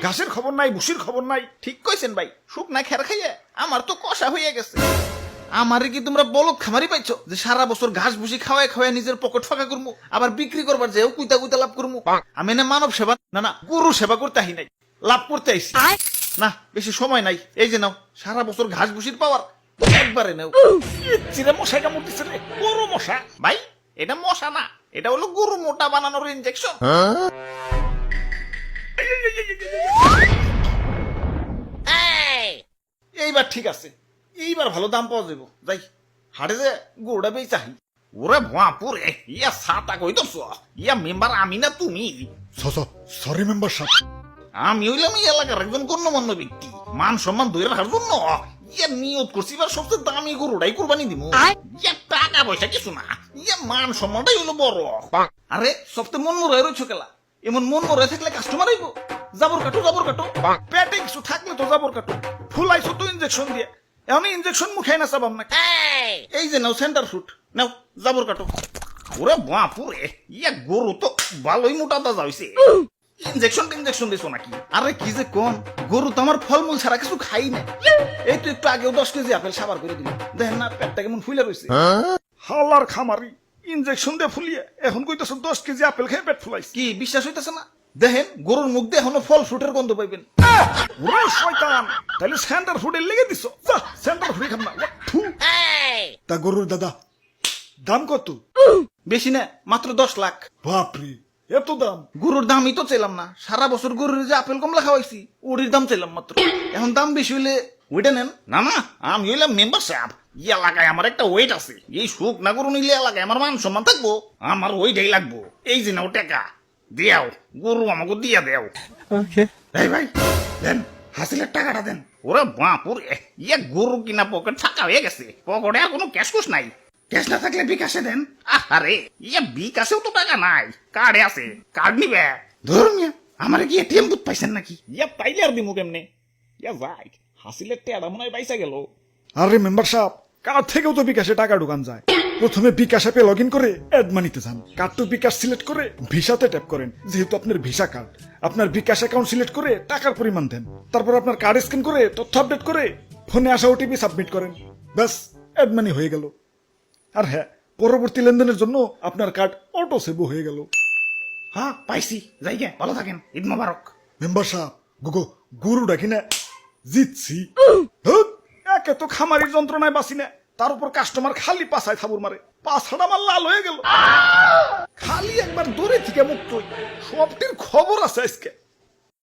ঘাসের খবর নাই, ভুসির খবর নাই। ঠিক কইছেন ভাই, শুকনা খের খাইয়ে আমার তো কষা হয়ে গেছে। আমারে কি তোমরা বলদ খামারি পাইছো যে সারা বছর ঘাস ভুসি খাওয়ায় খাওয়ায় নিজের পকেট ফাঁকা করবো, আবার বিক্রি করবার যেও কুইতা কুইতা লাভ করবো? আমি না মানব সেবা না গরু সেবা করতে আহি নাই, লাভ করতে আইছি। না বেশি সময় নাই, এই যে নাও সারা বছর ঘাস ভুসির পাওয়ার একবারে নাও। চিরে মশাই কামড় দিছে রে, বড় মশা। ভাই এটা মশা না, এটা হলো গরু মোটা বানানোর ইনজেকশন। এইবার ঠিক আছে, এইবার ভালো দাম পাওয়া যাবো। যাই হাটে যে গরুটা বেই চাহি। ওরে ভুয়াপুরে, ইয়া সাতা কইতছ, ইয়া মেম্বার আমি না তুমি? সরি মেম্বার সাহেব। আমি হইলাম এই এলাকার একজন গণ্যমান্য ব্যক্তি, মান সম্মান ধরে রাখার জন্য ইয়া নিয়ত করছি এবার সবচেয়ে দামি গরুটাই কুরবানি দিব। ইয়া টাকা পয়সা কিছু না, ইয়া মান সম্মানটাই হলো বড়। আরে সবচেয়ে মন মরে রয়েছ কেলা, এমন মন মরে থাকলে কাস্টমার আইব। জাবর কাটো জাবর কাটো, পেটে কিছু থাকলে তো জাবর কাটো। ফুলাইছো তো ইনজেকশন দিয়ে, এখন ইনজেকশন মুখাই না চাবাম না। এই যে নাও সেন্টার ফ্রুট, নাও জাবর কাটো। ওরে বাপুরে, ইয়া গরু তো ভালোই মোটা তাজা হইছে। ইনজেকশন দিছো নাকি? আরে কি যে কোন, গরু তো আমার ফলমূল ছাড়া কিছু খাই না। এই তো একটু আগেও 10 কেজি আপেল সাবার করে দিল, দেখেন না পেটটা কেমন ফুলে রয়েছে। হালার খামারি, ইনজেকশন দিয়ে ফুলিয়ে এখন কইতেছ 10 কেজি আপেল খেয়ে পেট ফুলাইছে। কি বিশ্বাস হইতেছে না? দেখেন গরুর মুখ দিয়ে এখনো ফল ফ্রুটের গন্ধ পাইবেন। ওরে শয়তান, তাহলে সেন্টার ফুডের লেগে দিছ। যা সেন্টার ফুডে খাম না। থু। তা গরুর দাদা দাম কত? বেশি না, মাত্র 10 লাখ। বাপরে, এত দাম? গরুর দামই তো চাইলাম না, সারা বছর গরুর যে আপেল কমলা খাওয়াইছি ওটির দাম চাইলাম মাত্র। এখন দাম বেশি হইলে ওইটা নেন। না না, আমি হইলাম মেম্বার সাহেব, এই এলাকায় আমার একটা ওয়েট আছে। এই সুখ না গরু নিলে এলাকায় আমার মান সম্মান থাকবো, আমার ওইটাই লাগবো। এই যে নাও টাকা দিয়াও, গরু আমাকে দিয়া দেও। এই ভাই দেন, হাসিলের টাকাটা দেন। ওরে বাপুরে, ইয়া গরু কিনা পকেট ফাঁকা হয়ে গেছে, পকেটে আর কোনো ক্যাশ কুশ নাই। ক্যাশ না থাকলে বিকাশে দেন। আরে ইয়া বিকাশেও তো টাকা নাই, কার্ডে আছে, কার্ড নিবে। ধরুন আমার কি এটিএম বুথ পাইছেন নাকি? ইয়া পাইলে আর দিমু কেমনে? ইয়া যাই হাসিলের টেড়া মনে হয় পাইসা গেল। আরে মেম্বার সাহেব, কার্ড থেকেও তো বিকাশে টাকা ঢুকান যায়। প্রথমে বিকাশ অ্যাপে লগ ইন করে অ্যাড মানিতে যান, কার্ড টু বিকাশ সিলেক্ট করে ভিসাতে ট্যাপ করেন। যেহেতু আপনার ভিসা কার্ড, আপনার বিকাশ অ্যাকাউন্ট সিলেক্ট করে টাকার পরিমাণ দেন। তারপর আপনার কার্ড স্ক্যান করে তথ্য আপডেট করে ফোনে আসা ওটিপি সাবমিট করেন। ব্যাস, অ্যাড মানি হয়ে গেল। আর হ্যাঁ, পরবর্তী লেনদেনের জন্য আপনার কার্ড অটো সেভও হয়ে গেল। হ্যাঁ পাইছি, যাইগে ভালো থাকেন, ঈদ মোবারক। মেম্বার সাহেব, গরু ডাকি না জিতছি। একে তো খামারির যন্ত্রণায় বাঁচি না, তার উপর কাস্টমার খালি পাছায় থাবুর মারে, পাছাটা আমার লাল হয়ে গেল। খালি একবার দূরে থেকে মুক্ত, সবটির খবর আছে আজকে।